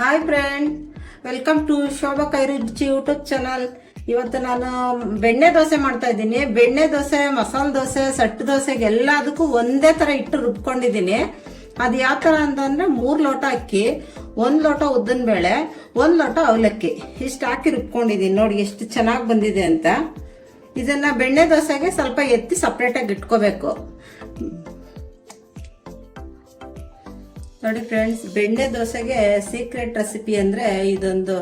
Hi friend, welcome to Shobha Kairuchi YouTube channel. ಇವತ್ತು ನಾನು ಬೆಣ್ಣೆ ದೋಸೆ ಮಾಡ್ತಾ ಇದ್ದೀನಿ. ಬೆಣ್ಣೆ ದೋಸೆ, ಮಸಾಲೆ ದೋಸೆ, ಸಟ್ಟು ದೋಸೆಗೆ ಎಲ್ಲದಕ್ಕೂ ಒಂದೇ ಥರ ಇಟ್ಟು ರುಬ್ಕೊಂಡಿದ್ದೀನಿ. ಅದು ಯಾವ ಥರ ಅಂತಂದರೆ 3 ಲೋಟ ಅಕ್ಕಿ, 1 ಲೋಟ ಉದ್ದಿನ ಬೇಳೆ, 1 ಲೋಟ ಅವಲಕ್ಕಿ ಇಷ್ಟು ಹಾಕಿ ರುಬ್ಕೊಂಡಿದ್ದೀನಿ. ನೋಡಿ ಎಷ್ಟು ಚೆನ್ನಾಗಿ ಬಂದಿದೆ ಅಂತ. ಇದನ್ನು ಬೆಣ್ಣೆ ದೋಸೆಗೆ ಸ್ವಲ್ಪ ಎತ್ತಿ ಸಪ್ರೇಟಾಗಿ ಇಟ್ಕೋಬೇಕು. ನೋಡಿ ಫ್ರೆಂಡ್ಸ್, ಬೆಣ್ಣೆ ದೋಸೆಗೆ ಸೀಕ್ರೆಟ್ ರೆಸಿಪಿ ಅಂದರೆ ಇದೊಂದು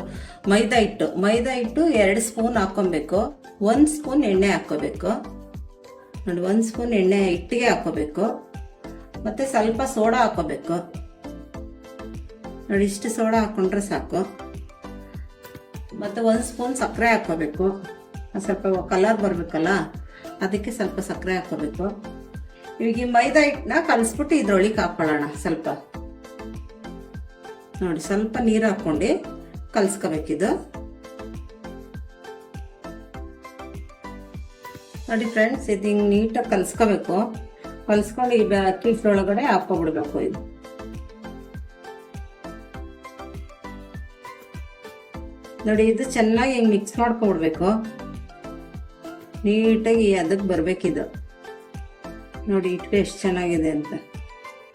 ಮೈದಾ ಹಿಟ್ಟು 2 ಸ್ಪೂನ್ ಹಾಕ್ಕೊಬೇಕು. 1 ಸ್ಪೂನ್ ಎಣ್ಣೆ ಹಾಕ್ಕೋಬೇಕು. ನೋಡಿ, 1 ಸ್ಪೂನ್ ಎಣ್ಣೆ ಹಿಟ್ಟಿಗೆ ಹಾಕ್ಕೋಬೇಕು. ಮತ್ತು ಸ್ವಲ್ಪ ಸೋಡಾ ಹಾಕ್ಕೋಬೇಕು. ನೋಡಿ, ಇಷ್ಟು ಸೋಡಾ ಹಾಕ್ಕೊಂಡ್ರೆ ಸಾಕು. ಮತ್ತು 1 ಸ್ಪೂನ್ ಸಕ್ಕರೆ ಹಾಕ್ಕೋಬೇಕು. ಸ್ವಲ್ಪ ಕಲರ್ ಬರಬೇಕಲ್ಲ, ಅದಕ್ಕೆ ಸ್ವಲ್ಪ ಸಕ್ಕರೆ ಹಾಕ್ಕೋಬೇಕು. ಇವಾಗ ಈ ಮೈದಾ ಹಿಟ್ಟನ್ನ ಕಲಿಸ್ಬಿಟ್ಟು ಇದ್ರೊಳಗೆ ಹಾಕ್ಕೊಳ್ಳೋಣ. ನೋಡಿ, ಸ್ವಲ್ಪ ನೀರು ಹಾಕ್ಕೊಂಡು ಕಲಿಸ್ಕೋಬೇಕಿದು. ನೋಡಿ ಫ್ರೆಂಡ್ಸ್, ಇದು ಹಿಂಗೆ ನೀಟಾಗಿ ಕಲಿಸ್ಕೋಬೇಕು. ಕಲಿಸ್ಕೊಂಡು ಈ ಅಕ್ಕಿ ಒಳಗಡೆ ಹಾಕ್ಕೊಬಿಡ್ಬೇಕು. ಇದು ನೋಡಿ, ಇದು ಚೆನ್ನಾಗಿ ಹಿಂಗೆ ಮಿಕ್ಸ್ ಮಾಡ್ಕೊಬಿಡ್ಬೇಕು. ನೀಟಾಗಿ ಅದಕ್ಕೆ ಬರಬೇಕಿದು. ನೋಡಿ ಹಿಟ್ಟು ಎಷ್ಟು ಚೆನ್ನಾಗಿದೆ ಅಂತ.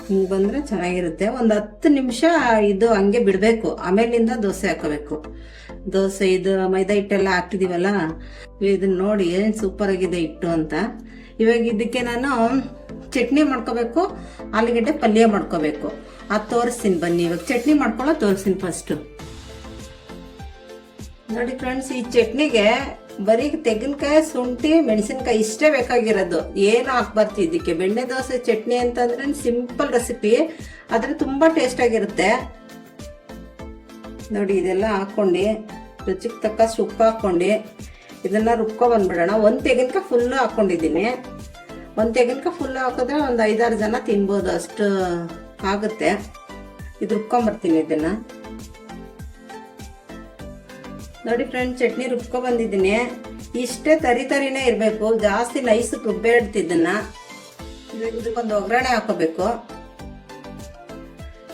ಹಿಂಗೆ ಬಂದರೆ ಚೆನ್ನಾಗಿರುತ್ತೆ. ಒಂದು 10 ನಿಮಿಷ ಇದು ಹಂಗೆ ಬಿಡಬೇಕು. ಆಮೇಲಿಂದ ದೋಸೆ ಹಾಕೋಬೇಕು. ದೋಸೆ ಇದು ಮೈದಾ ಹಿಟ್ಟೆಲ್ಲ ಹಾಕಿದೀವಲ್ಲ, ಇದನ್ನ ನೋಡಿ ಏನು ಸೂಪರ್ ಆಗಿದೆ ಹಿಟ್ಟು ಅಂತ. ಇವಾಗ ಇದಕ್ಕೆ ನಾನು ಚಟ್ನಿ ಮಾಡ್ಕೋಬೇಕು, ಆಲೂಗಡ್ಡೆ ಪಲ್ಯ ಮಾಡ್ಕೋಬೇಕು. ಅದು ತೋರಿಸ್ತೀನಿ ಬನ್ನಿ. ಇವಾಗ ಚಟ್ನಿ ಮಾಡ್ಕೊಳ್ಳೋ ತೋರಿಸ್ತೀನಿ ಫಸ್ಟು. ನೋಡಿ ಫ್ರೆಂಡ್ಸ್, ಈ ಚಟ್ನಿಗೆ ಬರೀ ತೆಂಗಿನಕಾಯಿ, ಶುಂಠಿ, ಮೆಣಸಿನ್ಕಾಯಿ ಇಷ್ಟೇ ಬೇಕಾಗಿರೋದು. ಏನು ಹಾಕ್ಬಾರ್ದು ಇದಕ್ಕೆ. ಬೆಣ್ಣೆ ದೋಸೆ ಚಟ್ನಿ ಅಂತಂದ್ರೆ ಸಿಂಪಲ್ ರೆಸಿಪಿ, ಆದರೆ ತುಂಬ ಟೇಸ್ಟ್ ಆಗಿರುತ್ತೆ. ನೋಡಿ, ಇದೆಲ್ಲ ಹಾಕ್ಕೊಂಡು ರುಚಿಗೆ ತಕ್ಕ ಉಪ್ಪು ಹಾಕ್ಕೊಂಡು ಇದನ್ನ ರುಬ್ಕೊ ಬಂದ್ಬಿಡೋಣ. 1 ತೆಂಗಿನಕಾಯಿ ಫುಲ್ಲು ಹಾಕ್ಕೊಂಡಿದ್ದೀನಿ. 1 ತೆಂಗಿನಕಾಯಿ ಫುಲ್ಲು ಹಾಕಿದ್ರೆ ಒಂದು 5-6 ಜನ ತಿನ್ಬೋದು, ಅಷ್ಟು ಆಗುತ್ತೆ. ಇದು ರುಬ್ಕೊಂಬರ್ತೀನಿ ಇದನ್ನ. ನೋಡಿ ಫ್ರೆಂಡ್ಸ್, ಚಟ್ನಿ ರುಬ್ಕೊ ಬಂದಿದ್ದೀನಿ. ಇಷ್ಟೇ ತರಿನೇ ಇರಬೇಕು, ಜಾಸ್ತಿ ನೈಸ್ ರುಬ್ಬೇಡ್ತಿದ್ದನ್ನ. ಇದಕ್ಕೊಂದು ಒಗ್ಗರಣೆ ಹಾಕೋಬೇಕು.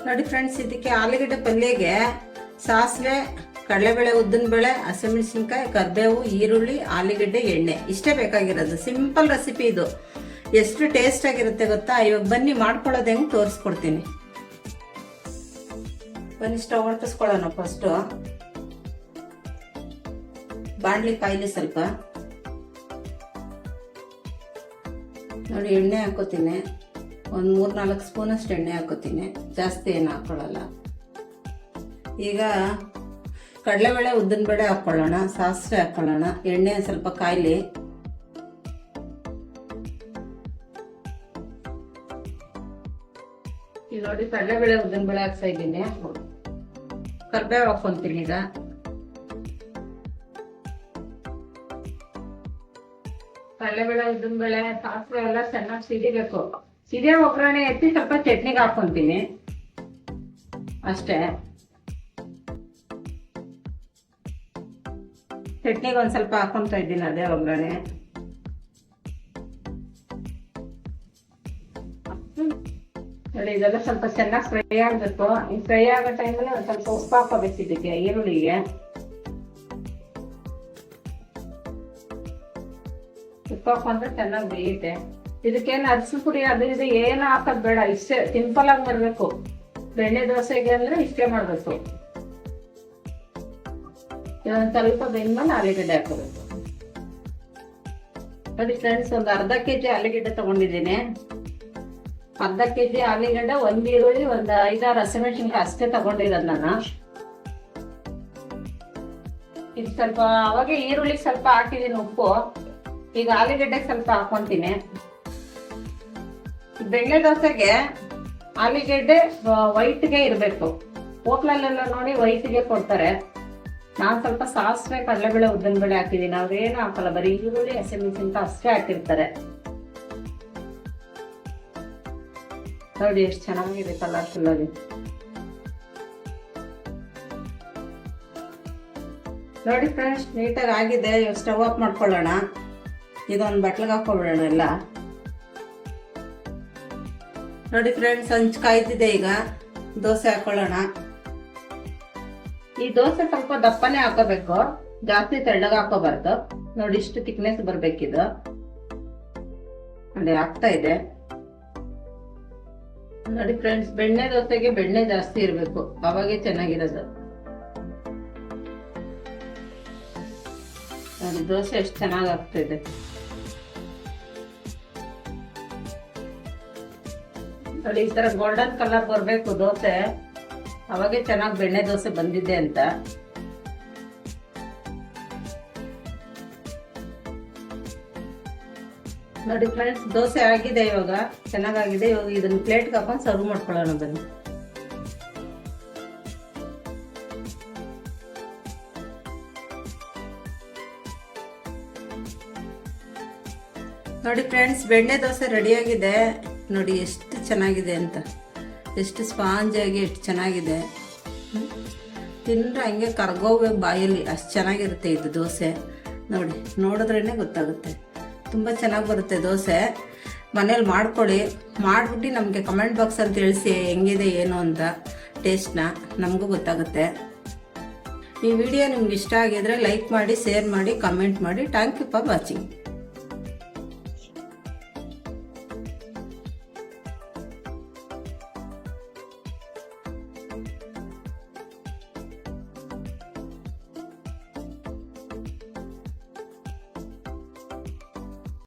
ನೋಡಿ ಫ್ರೆಂಡ್ಸ್, ಇದಕ್ಕೆ ಆಲೂಗಡ್ಡೆ ಪಲ್ಯಗೆ ಸಾಸಿವೆ, ಕಡಲೆಬೇಳೆ, ಉದ್ದಿನಬೇಳೆ, ಹಸಿಮೆಣಸಿನ್ಕಾಯಿ, ಕರಿಬೇವು, ಈರುಳ್ಳಿ, ಆಲೂಗಡ್ಡೆ, ಎಣ್ಣೆ ಇಷ್ಟೇ ಬೇಕಾಗಿರೋದು. ಸಿಂಪಲ್ ರೆಸಿಪಿ ಇದು. ಎಷ್ಟು ಟೇಸ್ಟ್ ಆಗಿರುತ್ತೆ ಗೊತ್ತಾ. ಇವಾಗ ಬನ್ನಿ ಮಾಡ್ಕೊಳ್ಳೋದು ಹೆಂಗೆ ತೋರಿಸ್ಕೊಡ್ತೀನಿ. ಬನ್ನಿ, ಸ್ಟವ್ ಹೊತ್ತಿಸ್ಕೊಳ್ಳೋಣ. ಫಸ್ಟು ಬಾಣಲಿ ಕಾಯಿಲಿ ಸ್ವಲ್ಪ. ನೋಡಿ, ಎಣ್ಣೆ ಹಾಕೋತೀನಿ. ಒಂದು 3-4 ಸ್ಪೂನ್ ಅಷ್ಟು ಎಣ್ಣೆ ಹಾಕೋತೀನಿ, ಜಾಸ್ತಿ ಏನು ಹಾಕೊಳ್ಳಲ್ಲ. ಈಗ ಕಡಲೆಬೇಳೆ, ಉದ್ದಿನಬೇಳೆ ಹಾಕ್ಕೊಳ್ಳೋಣ. ಸಾಸಿವೆ ಹಾಕ್ಕೊಳ್ಳೋಣ. ಎಣ್ಣೆ ಸ್ವಲ್ಪ ಕಾಯಿಲಿ. ಈಗ ನೋಡಿ, ಕಡಲೆಬೇಳೆ, ಉದ್ದಿನಬೇಳೆ ಹಾಕ್ತಾ ಇದ್ದೀನಿ. ಕರಿಬೇವು ಹಾಕ್ಕೊಂತೀನಿ. ಈಗ ಕಡಲೆಬೇಳೆ, ಉದ್ದಿನಬೇಳೆ, ಸಾಸಿವೆ ಎಲ್ಲ ಚೆನ್ನಾಗಿ ಸಿಡಿಬೇಕು. ಸಿಡಿಯೋ ಒಗ್ಗರಣೆ ಎತ್ತಿ ಸ್ವಲ್ಪ ಚಟ್ನಿಗೆ ಹಾಕ್ಕೊಂತೀನಿ ಅಷ್ಟೇ. ಚಟ್ನಿಗೆ ಒಂದು ಸ್ವಲ್ಪ ಹಾಕೊಂತ ಇದ್ದೀನಿ, ಅದೇ ಒಗ್ಗರಣೆ. ನೋಡಿ, ಇದೆಲ್ಲ ಸ್ವಲ್ಪ ಚೆನ್ನಾಗಿ ಫ್ರೈ ಆಗಬೇಕು. ಈ ಫ್ರೈ ಆಗೋ ಟೈಮಲ್ಲಿ ಒಂದು ಸ್ವಲ್ಪ ಉಪ್ಪು ಹಾಕೋಬೇಕು ಇದಕ್ಕೆ, ಈರುಳ್ಳಿಗೆ. ಉಪ್ಪು ಹಾಕೊಂಡ್ರೆ ಚೆನ್ನಾಗಿ ಬೇಯುತ್ತೆ. ಇದಕ್ಕೇನು ಅರಸಿನ ಪುಡಿ ಅದು ಇದು ಏನು ಹಾಕೋದು ಬೇಡ. ಇಷ್ಟೇ ಸಿಂಪಲ್ ಆಗಿ ಬರಬೇಕು. ಬೆಣ್ಣೆ ದೋಸೆಗೆ ಅಂದ್ರೆ ಇಷ್ಟೇ ಮಾಡಬೇಕು. ಇದೊಂದು ಸ್ವಲ್ಪ ಬೆಂದ್ಮೇಲೆ ಆಲೂಗಡ್ಡೆ ಹಾಕೋಬೇಕು. ನೋಡಿ ಫ್ರೆಂಡ್ಸ್, ಒಂದು ಅರ್ಧ ಕೆಜಿ ಆಲೂಗಡ್ಡೆ ತಗೊಂಡಿದ್ದೀನಿ. ಅರ್ಧ ಕೆಜಿ ಆಲೂಗಡ್ಡೆ, 1 ಈರುಳ್ಳಿ, ಒಂದು 5-6 ಹಸಿಮೆಣಸಿನ್ಕಾಯಿ ಅಷ್ಟೇ ತಗೊಂಡಿರೋದು ನಾನು. ಇದು ಸ್ವಲ್ಪ ಅವಾಗ ಈರುಳ್ಳಿಗೆ ಸ್ವಲ್ಪ ಹಾಕಿದ್ದೀನಿ ಉಪ್ಪು. ಈಗ ಆಲೂಗಡ್ಡೆಗೆ ಸ್ವಲ್ಪ ಹಾಕೊಂತೀನಿ. ಬೆಣ್ಣೆ ದೋಸೆಗೆ ಆಲೂಗಡ್ಡೆ ವೈಟ್ಗೆ ಇರಬೇಕು. ಹೋಟ್ಲಲ್ಲೆಲ್ಲ ನೋಡಿ ವೈಟ್ಗೆ ಕೊಡ್ತಾರೆ. ನಾನು ಸ್ವಲ್ಪ ಸಾಸಿವೆ, ಕಡಲೆಬೇಳೆ, ಉದ್ದಿನಬೇಳೆ ಹಾಕಿದ್ದೀನಿ. ಅವ್ರೇನು ಹಾಕಲ್ಲ, ಬರೀ ಈರುಳ್ಳಿ, ಹಸಿಮೆಣಸಿನ್ಕಾಯಿ ಅಷ್ಟೇ ಹಾಕಿರ್ತಾರೆ. ನೋಡಿ ಎಷ್ಟು ಚೆನ್ನಾಗಿದೆ ಕಲರ್ಫುಲ್ ಆಗಿ. ನೋಡಿ ಫ್ರೆಂಡ್ಸ್, ನೀಟಾಗಿ ಆಗಿದೆ. ಇವಾಗ ಸ್ಟವ್ ಆಫ್ ಮಾಡ್ಕೊಳ್ಳೋಣ. ಇದೊಂದು ಬಟ್ಲಿಗೆ ಹಾಕೊಬಿಡೋಣ ಎಲ್ಲ. ನೋಡಿ ಫ್ರೆಂಡ್ಸ್, ಹಂಚು ಕಾಯ್ತಿದೆ. ಈಗ ದೋಸೆ ಹಾಕೊಳ್ಳೋಣ. ಈ ದೋಸೆ ಸ್ವಲ್ಪ ದಪ್ಪನೇ ಹಾಕೋಬೇಕು, ಜಾಸ್ತಿ ತೆಳ್ಳಗೆ ಹಾಕೋಬಾರ್ದು. ನೋಡಿ ಇಷ್ಟು ಥಿಕ್ನೆಸ್ ಬರ್ಬೇಕಿದು. ನೋಡಿ ಆಗ್ತಾ ಇದೆ ನೋಡಿ ಫ್ರೆಂಡ್ಸ್. ಬೆಣ್ಣೆ ದೋಸೆಗೆ ಬೆಣ್ಣೆ ಜಾಸ್ತಿ ಇರಬೇಕು, ಅವಾಗೆ ಚೆನ್ನಾಗಿರೋದು. ನೋಡಿ ದೋಸೆ ಎಷ್ಟು ಚೆನ್ನಾಗಿ ಆಗ್ತಿದೆ. ನೋಡಿ ಈ ತರ ಗೋಲ್ಡನ್ ಕಲರ್ ಬರ್ಬೇಕು ದೋಸೆ, ಅವಾಗೆ ಚೆನ್ನಾಗಿ ಬೆಣ್ಣೆ ದೋಸೆ ಬಂದಿದೆ ಅಂತ. ನೋಡಿ ಫ್ರೆಂಡ್ಸ್, ದೋಸೆ ಆಗಿದೆ, ಇವಾಗ ಚೆನ್ನಾಗಾಗಿದೆ. ಇವಾಗ ಇದನ್ನ ಪ್ಲೇಟ್ಗೆ ಹಾಕೊಂಡು ಸರ್ವ್ ಮಾಡ್ಕೊಳ್ಳೋಣ ಬನ್ನಿ. ನೋಡಿ ಫ್ರೆಂಡ್ಸ್, ಬೆಣ್ಣೆ ದೋಸೆ ರೆಡಿಯಾಗಿದೆ. ನೋಡಿ ಎಷ್ಟು ಚೆನ್ನಾಗಿದೆ ಅಂತ, ಎಷ್ಟು ಸ್ಪಾಂಜ್ ಆಗಿ ಎಷ್ಟು ಚೆನ್ನಾಗಿದೆ. ತಿಂದ್ರೆ ಹಂಗೆ ಕರ್ಗೋಗ್ಬೇಕು ಬಾಯಲ್ಲಿ, ಅಷ್ಟು ಚೆನ್ನಾಗಿರುತ್ತೆ ಇದು ದೋಸೆ. ನೋಡಿ ನೋಡಿದ್ರೇ ಗೊತ್ತಾಗುತ್ತೆ, ತುಂಬ ಚೆನ್ನಾಗಿ ಬರುತ್ತೆ ದೋಸೆ. ಮನೇಲಿ ಮಾಡ್ಕೊಳ್ಳಿ, ಮಾಡಿಬಿಟ್ಟು ನಮಗೆ ಕಮೆಂಟ್ ಬಾಕ್ಸಲ್ಲಿ ತಿಳಿಸಿ ಹೆಂಗಿದೆ ಏನು ಅಂತ ಟೇಸ್ಟ್ನ, ನಮಗೂ ಗೊತ್ತಾಗುತ್ತೆ. ಈ ವಿಡಿಯೋ ನಿಮ್ಗೆ ಇಷ್ಟ ಆಗಿದ್ರೆ ಲೈಕ್ ಮಾಡಿ, ಶೇರ್ ಮಾಡಿ, ಕಮೆಂಟ್ ಮಾಡಿ. Thank you for watching.